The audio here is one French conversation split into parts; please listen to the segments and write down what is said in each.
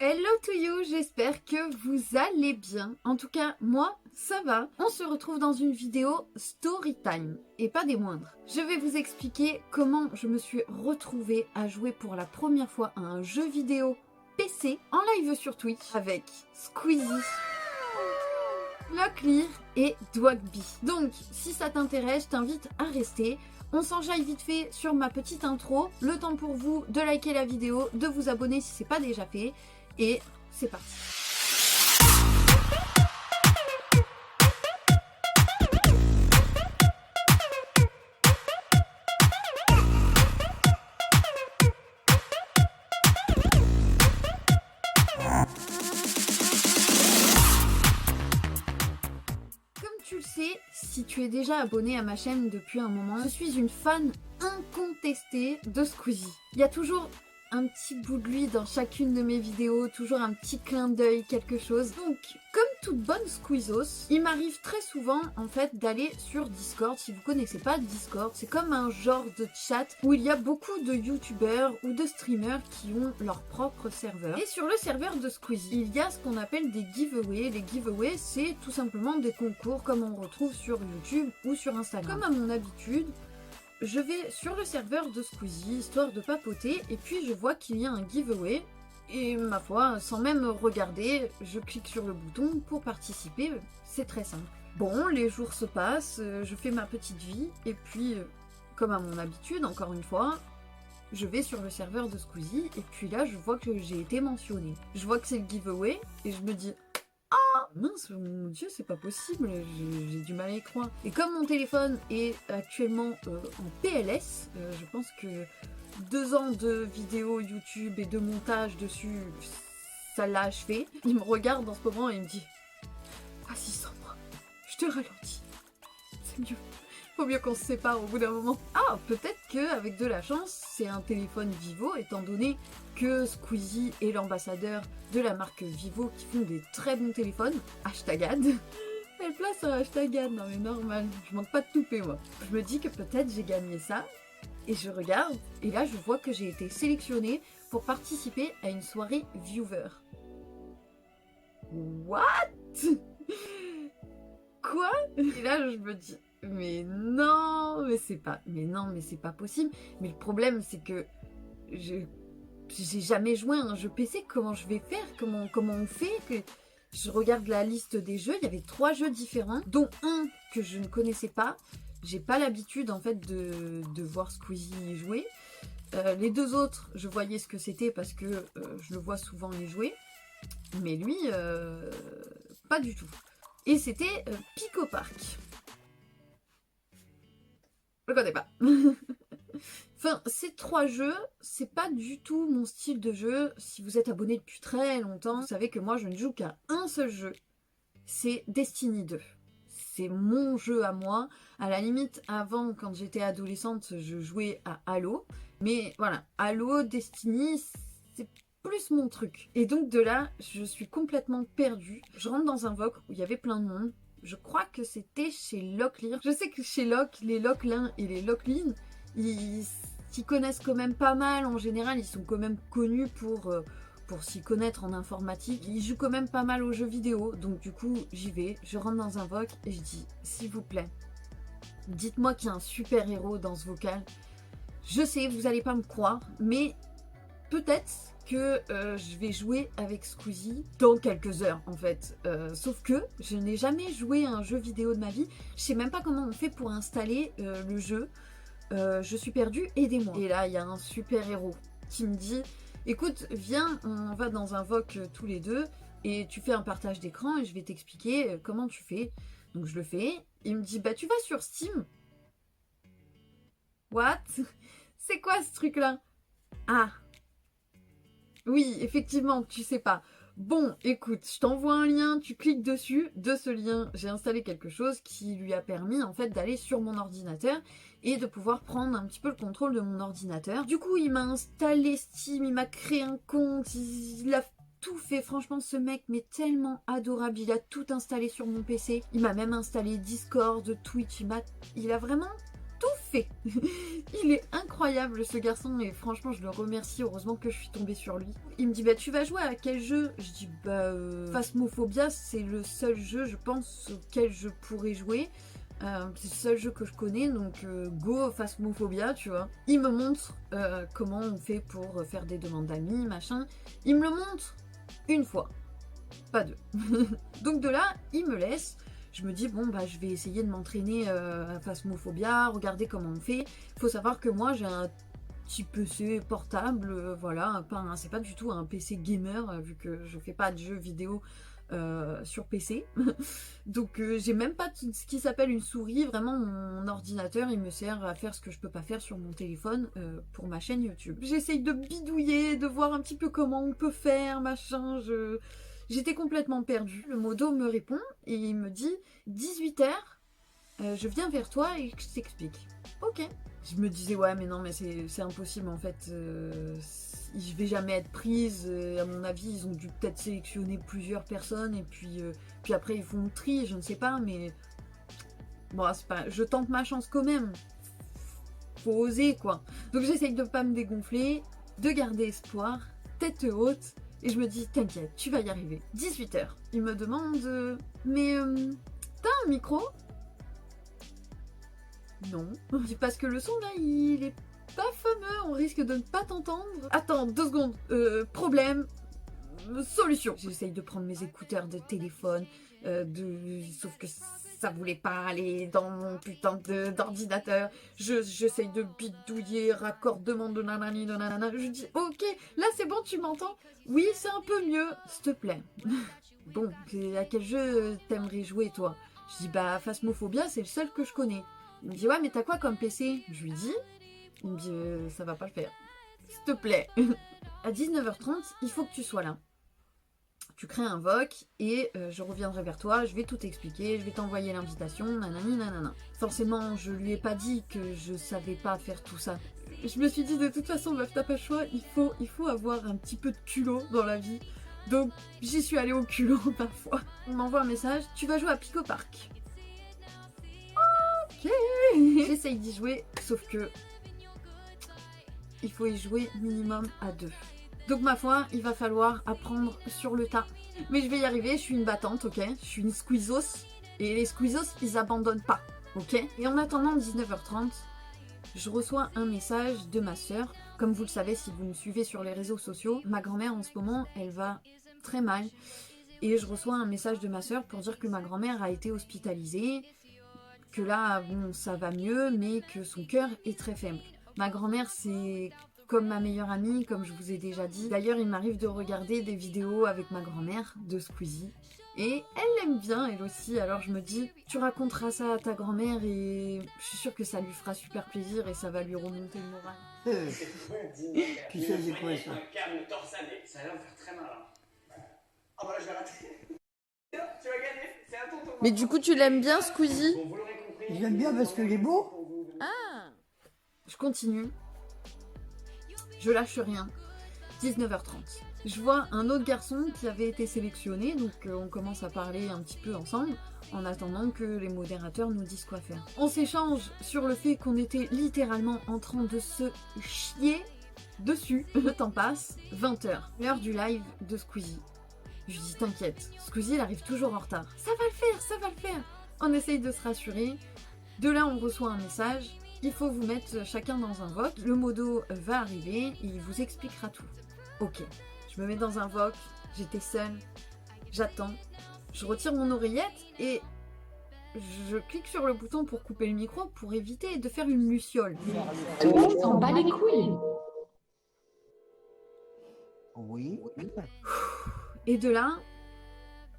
Hello to you, j'espère que vous allez bien. En tout cas, moi, ça va. On se retrouve dans une vidéo story time, et pas des moindres. Je vais vous expliquer comment je me suis retrouvée à jouer pour la première fois à un jeu vidéo PC en live sur Twitch avec Squeezie, Locklear et Dwagby. Donc, si ça t'intéresse, je t'invite à rester. On s'enjaille vite fait sur ma petite intro. Le temps pour vous de liker la vidéo, de vous abonner si c'est pas déjà fait. Et c'est parti. Comme tu le sais, si tu es déjà abonné à ma chaîne depuis un moment, je suis une fan incontestée de Squeezie. Il y a toujours un petit bout de lui dans chacune de mes vidéos, toujours un petit clin d'œil, quelque chose. Donc, comme toute bonne Squeezos, il m'arrive très souvent, en fait, d'aller sur Discord. Si vous connaissez pas Discord, c'est comme un genre de chat où il y a beaucoup de youtubeurs ou de streamers qui ont leur propre serveur. Et sur le serveur de Squeezie, il y a ce qu'on appelle des giveaways. Les giveaways, c'est tout simplement des concours comme on retrouve sur YouTube ou sur Instagram. Comme à mon habitude, je vais sur le serveur de Squeezie, histoire de papoter, et puis je vois qu'il y a un giveaway, et ma foi, sans même regarder, je clique sur le bouton pour participer, c'est très simple. Bon, les jours se passent, je fais ma petite vie, et puis, comme à mon habitude, encore une fois, je vais sur le serveur de Squeezie, et puis là, je vois que j'ai été mentionnée. Je vois que c'est le giveaway, et je me dis... Ah mince, mon Dieu, c'est pas possible, j'ai du mal à y croire. Et comme mon téléphone est actuellement en PLS, je pense que 2 ans de vidéos YouTube et de montage dessus, ça l'a achevé. Il me regarde en ce moment et il me dit « Vas-y Sandra, je te ralentis, c'est mieux. Faut mieux qu'on se sépare au bout d'un moment. » Ah, peut-être qu'avec de la chance, c'est un téléphone Vivo, étant donné que Squeezie est l'ambassadeur de la marque Vivo qui font des très bons téléphones. Hashtagad. Elle place un hashtagad, non mais normal, je manque pas de toupet moi. Je me dis que peut-être j'ai gagné ça, et je regarde, et là je vois que j'ai été sélectionnée pour participer à une soirée viewer. What? Quoi? Et là je me dis... Mais non, mais c'est pas possible. Mais le problème, c'est que j'ai jamais joué à un jeu PC. Comment je vais faire? Comment on fait? Je regarde la liste des jeux. Il y avait 3 jeux différents, dont un que je ne connaissais pas. J'ai pas l'habitude en fait de voir Squeezie jouer. Les 2 autres, je voyais ce que c'était parce que je le vois souvent les jouer. Mais lui, pas du tout. Et c'était Pico Park. Je connais pas. Enfin, ces 3 jeux, c'est pas du tout mon style de jeu. Si vous êtes abonné depuis très longtemps, vous savez que moi je ne joue qu'à un seul jeu. C'est Destiny 2. C'est mon jeu à moi. À la limite, avant, quand j'étais adolescente, je jouais à Halo. Mais voilà, Halo, Destiny, c'est plus mon truc. Et donc de là, je suis complètement perdue. Je rentre dans un VOC où il y avait plein de monde. Je crois que c'était chez Locklear. Je sais que chez les Locklin et les Locklin, ils s'y connaissent quand même pas mal. En général, ils sont quand même connus pour s'y connaître en informatique. Ils jouent quand même pas mal aux jeux vidéo. Donc du coup, j'y vais, je rentre dans un voc et je dis, s'il vous plaît, dites-moi qu'il y a un super héros dans ce vocal. Je sais, vous allez pas me croire, mais peut-être que je vais jouer avec Squeezie dans quelques heures en fait. Sauf que je n'ai jamais joué à un jeu vidéo de ma vie. Je sais même pas comment on fait pour installer le jeu. Je suis perdue, aidez-moi. Et là, il y a un super héros qui me dit « Écoute, viens, on va dans un VOC tous les deux et tu fais un partage d'écran et je vais t'expliquer comment tu fais. » Donc je le fais. Il me dit « Bah tu vas sur Steam. » What? C'est quoi ce truc-là? Ah, oui, effectivement, tu sais pas. Bon, écoute, je t'envoie un lien, tu cliques dessus. De ce lien, j'ai installé quelque chose qui lui a permis en fait d'aller sur mon ordinateur et de pouvoir prendre un petit peu le contrôle de mon ordinateur. Du coup, il m'a installé Steam, il m'a créé un compte, il a tout fait. Franchement, ce mec m'est tellement adorable. Il a tout installé sur mon PC. Il m'a même installé Discord, Twitch. Il a vraiment tout fait fait. Il est incroyable ce garçon et franchement je le remercie, heureusement que je suis tombée sur lui. Il me dit bah tu vas jouer à quel jeu? Je dis bah Phasmophobia, c'est le seul jeu je pense auquel je pourrais jouer. C'est le seul jeu que je connais, donc go Phasmophobia, tu vois. Il me montre comment on fait pour faire des demandes d'amis, machin. Il me le montre une fois, pas deux. Donc de là, il me laisse. Je me dis, bon, bah, je vais essayer de m'entraîner à Phasmophobia, regarder comment on fait. Faut savoir que moi, j'ai un petit PC portable, voilà, c'est pas du tout un PC gamer, vu que je fais pas de jeux vidéo sur PC. Donc j'ai même pas ce qui s'appelle une souris, vraiment mon ordinateur il me sert à faire ce que je peux pas faire sur mon téléphone pour ma chaîne YouTube. J'essaye de bidouiller, de voir un petit peu comment on peut faire, machin, j'étais complètement perdue. Le modo me répond et il me dit 18h, je viens vers toi et je t'explique. Ok. Je me disais ouais mais non mais c'est impossible en fait, je vais jamais être prise, à mon avis ils ont dû peut-être sélectionner plusieurs personnes et puis après ils font le tri, je ne sais pas mais bon c'est pas, je tente ma chance quand même, faut oser quoi. Donc j'essaye de pas me dégonfler, de garder espoir, tête haute et je me dis t'inquiète tu vas y arriver. 18h, il me demande mais t'as un micro? Non. Parce que le son là, il est pas fameux, on risque de ne pas t'entendre. Attends, 2 secondes. Problème, solution. J'essaye de prendre mes écouteurs de téléphone, sauf que ça voulait pas aller dans mon putain d'ordinateur. J'essaye de bidouiller, raccordement de nanani, de nanana. Je dis, ok, là c'est bon, tu m'entends? Oui, c'est un peu mieux, s'il te plaît. Bon, à quel jeu t'aimerais jouer toi? Je dis, bah, Phasmophobia, c'est le seul que je connais. Il me dit ouais mais t'as quoi comme PC? Je lui dis. Il me dit ça va pas le faire. S'il te plaît. À 19h30 il faut que tu sois là. Tu crées un VOC et je reviendrai vers toi, je vais tout expliquer, je vais t'envoyer l'invitation, nanani nanana. Forcément je lui ai pas dit que je savais pas faire tout ça. Je me suis dit de toute façon meuf t'as pas le choix, il faut avoir un petit peu de culot dans la vie. Donc j'y suis allée au culot parfois. On m'envoie un message, tu vas jouer à Pico Park. Ok. J'essaye d'y jouer, sauf que il faut y jouer minimum à 2. Donc ma foi, il va falloir apprendre sur le tas. Mais je vais y arriver, je suis une battante, ok? Je suis une squeezos. Et les squeezos, ils abandonnent pas, ok? Et en attendant 19h30, je reçois un message de ma sœur. Comme vous le savez, si vous me suivez sur les réseaux sociaux, ma grand-mère en ce moment, elle va très mal. Et je reçois un message de ma sœur pour dire que ma grand-mère a été hospitalisée, que là, bon, ça va mieux, mais que son cœur est très faible. Ma grand-mère, c'est comme ma meilleure amie, comme je vous ai déjà dit. D'ailleurs, il m'arrive de regarder des vidéos avec ma grand-mère de Squeezie. Et elle l'aime bien, elle aussi. Alors je me dis, tu raconteras ça à ta grand-mère et je suis sûre que ça lui fera super plaisir et ça va lui remonter le moral. Puis ça, c'est quoi ça? Un câble torsadé, ça va me faire très mal. Hein. Ah bah là, je vais rater. Tu vas gagner, c'est à ton tour. Mais du coup, tu l'aimes bien, Squeezie? Bon, vous l'aurez compris. J'aime bien parce qu'il est beau. Ah! Je continue. Je lâche rien. 19h30. Je vois un autre garçon qui avait été sélectionné, donc on commence à parler un petit peu ensemble, en attendant que les modérateurs nous disent quoi faire. On s'échange sur le fait qu'on était littéralement en train de se chier dessus. Le temps passe, 20h, l'heure du live de Squeezie. Je lui dis t'inquiète, Squeezie il arrive toujours en retard. Ça va le faire, ça va le faire. On essaye de se rassurer. De là on reçoit un message. Il faut vous mettre chacun dans un VOC. Le modo va arriver et il vous expliquera tout. Ok, je me mets dans un VOC, j'étais seule, j'attends, je retire mon oreillette et je clique sur le bouton pour couper le micro pour éviter de faire une luciole. Tout le monde s'en bat les couilles. Oui. Et de là,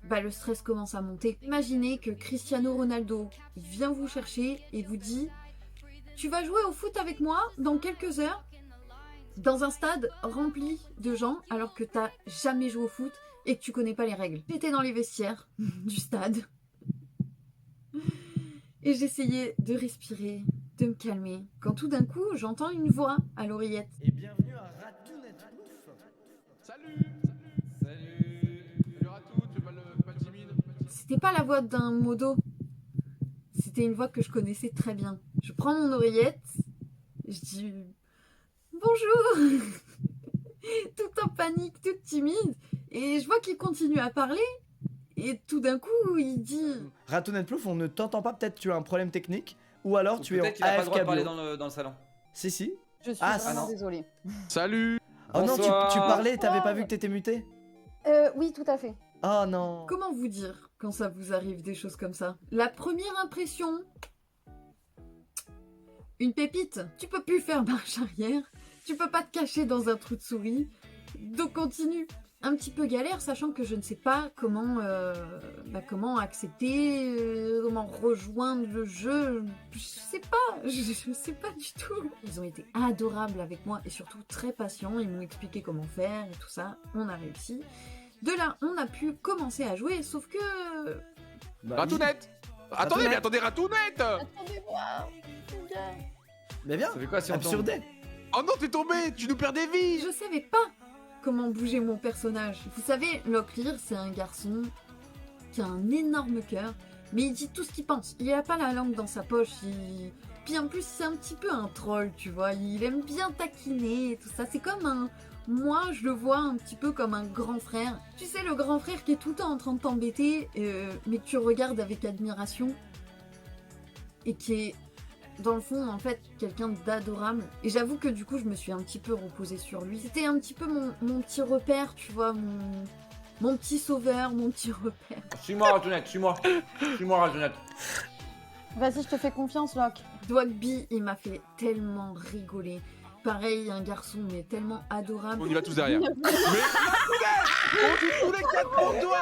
bah, le stress commence à monter. Imaginez que Cristiano Ronaldo vient vous chercher et vous dit « Tu vas jouer au foot avec moi dans quelques heures ?» dans un stade rempli de gens alors que t'as jamais joué au foot et que tu connais pas les règles. J'étais dans les vestiaires du stade et j'essayais de respirer, de me calmer, quand tout d'un coup j'entends une voix à l'oreillette. Et bienvenue à Ratounette Bouffe. Salut. Salut Ratou, tu es pas le timide? C'était pas la voix d'un modo, c'était une voix que je connaissais très bien. Je prends mon oreillette, je dis bonjour, tout en panique, toute timide, et je vois qu'il continue à parler, et tout d'un coup il dit Ratounette Plouf, on ne t'entend pas, peut-être tu as un problème technique, ou alors tu es en Peut-être qu'il a pas le droit de parler AFK. dans le salon. Si. Je suis Ah, vraiment non. désolée. Salut. Oh non, tu Bonsoir. parlais, t'avais pas vu que t'étais muté? Oui, tout à fait. Oh non. comment vous dire quand ça vous arrive des choses comme ça? La première impression, une pépite, tu peux plus faire marche arrière, tu peux pas te cacher dans un trou de souris, donc continue. Un petit peu galère, sachant que je ne sais pas comment accepter, comment rejoindre le jeu. Je sais pas du tout. Ils ont été adorables avec moi et surtout très patients. Ils m'ont expliqué comment faire et tout ça. On a réussi. De là, on a pu commencer à jouer, sauf que Bah, Ratounette. Attendez, mais attendez, Ratounette. Attendez-moi. Mais bien, Ça fait quoi si on tombe? absurdé. Oh non, t'es tombé. Tu nous perds des vies. je savais pas comment bouger mon personnage. Vous savez, Locklear, c'est un garçon qui a un énorme cœur, mais il dit tout ce qu'il pense. Il a pas la langue dans sa poche. Puis en plus, c'est un petit peu un troll, tu vois. Il aime bien taquiner et tout ça. C'est comme un... Moi, je le vois un petit peu comme un grand frère. Tu sais, le grand frère qui est tout le temps en train de t'embêter, mais que tu regardes avec admiration. Et qui est, dans le fond, en fait, quelqu'un d'adorable. Et j'avoue que du coup, je me suis un petit peu reposée sur lui. C'était un petit peu mon petit repère, tu vois, mon petit sauveur, mon petit repère. Suis-moi, Ratounette, suis-moi. Suis-moi, Ratounette. Vas-y, je te fais confiance, Locke. Dwagby, il m'a fait tellement rigoler. Pareil, un garçon, mais tellement adorable. On y va tous derrière. Mais Ratounette, on dit tous les quatre pour toi.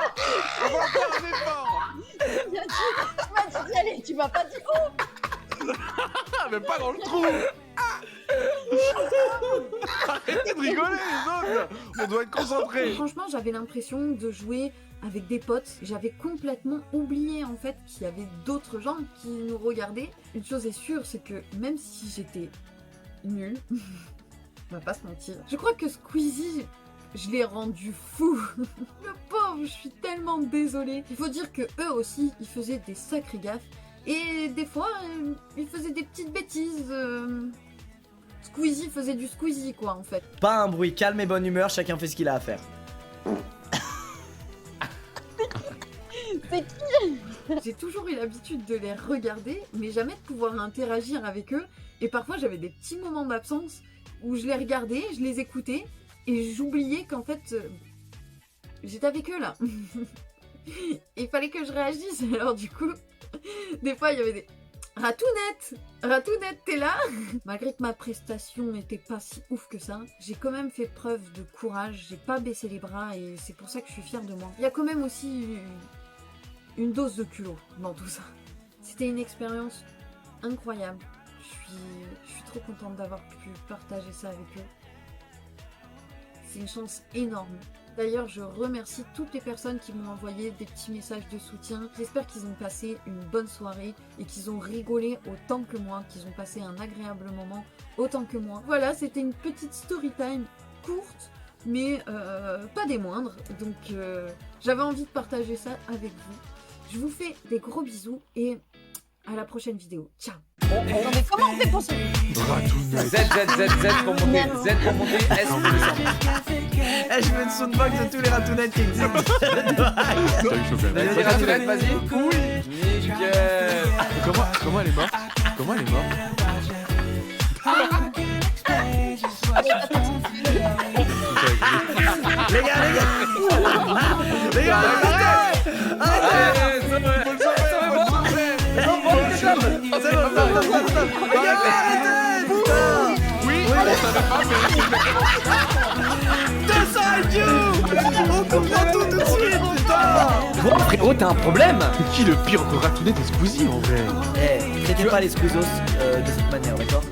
On va faire un effort. Tu m'as dit d'y aller, tu m'as pas dit oh. Ah, même pas dans le trou. Arrêtez de rigoler les autres. On doit être concentrés. Franchement, j'avais l'impression de jouer avec des potes. J'avais complètement oublié en fait qu'il y avait d'autres gens qui nous regardaient. Une chose est sûre, c'est que même si j'étais nulle, on va pas se mentir, je crois que Squeezie, je l'ai rendu fou. Le pauvre, je suis tellement désolée. Il faut dire que eux aussi, ils faisaient des sacrées gaffes. Et des fois, ils faisaient des petites bêtises. Squeezie faisait du Squeezie, quoi, en fait. Pas un bruit, calme et bonne humeur, chacun fait ce qu'il a à faire. C'est qui? J'ai toujours eu l'habitude de les regarder, mais jamais de pouvoir interagir avec eux. Et parfois, j'avais des petits moments d'absence où je les regardais, je les écoutais, et j'oubliais qu'en fait, j'étais avec eux, là. Il fallait que je réagisse, alors du coup, des fois, il y avait des... Ratounette, t'es là? Malgré que ma prestation n'était pas si ouf que ça, j'ai quand même fait preuve de courage, j'ai pas baissé les bras et c'est pour ça que je suis fière de moi. Il y a quand même aussi une dose de culot dans tout ça. C'était une expérience incroyable. Je suis trop contente d'avoir pu partager ça avec eux. C'est une chance énorme. D'ailleurs, je remercie toutes les personnes qui m'ont envoyé des petits messages de soutien. J'espère qu'ils ont passé une bonne soirée et qu'ils ont rigolé autant que moi, qu'ils ont passé un agréable moment autant que moi. Voilà, c'était une petite story time courte, mais pas des moindres. Donc, j'avais envie de partager ça avec vous. Je vous fais des gros bisous et à la prochaine vidéo. Ciao! Attendez, comment on fait pour se... Ratounette. Z pour monter, Z pour monter, S pour descendre. Eh, je veux une soundbox de tous les ratounettes qui existent. T'as eu chaud quand même. Vas-y, Ratounette, vas-y. Oui. Nickel. Comment elle est morte? Comment elle est morte? Les gars, arrêtez! Allez, c'est vrai. Faut le sauver, faut le sauver. C'est bon, stop. Les gars, arrêtez! Putain! Oui, on savait pas, mais 200 IQ! On comprend tout de suite, putain! Bon, frérot, t'as un problème? c'est qui le pire entre Ratounette et Squeezie en vrai? Eh, traitez pas les squeezos de cette manière, d'accord?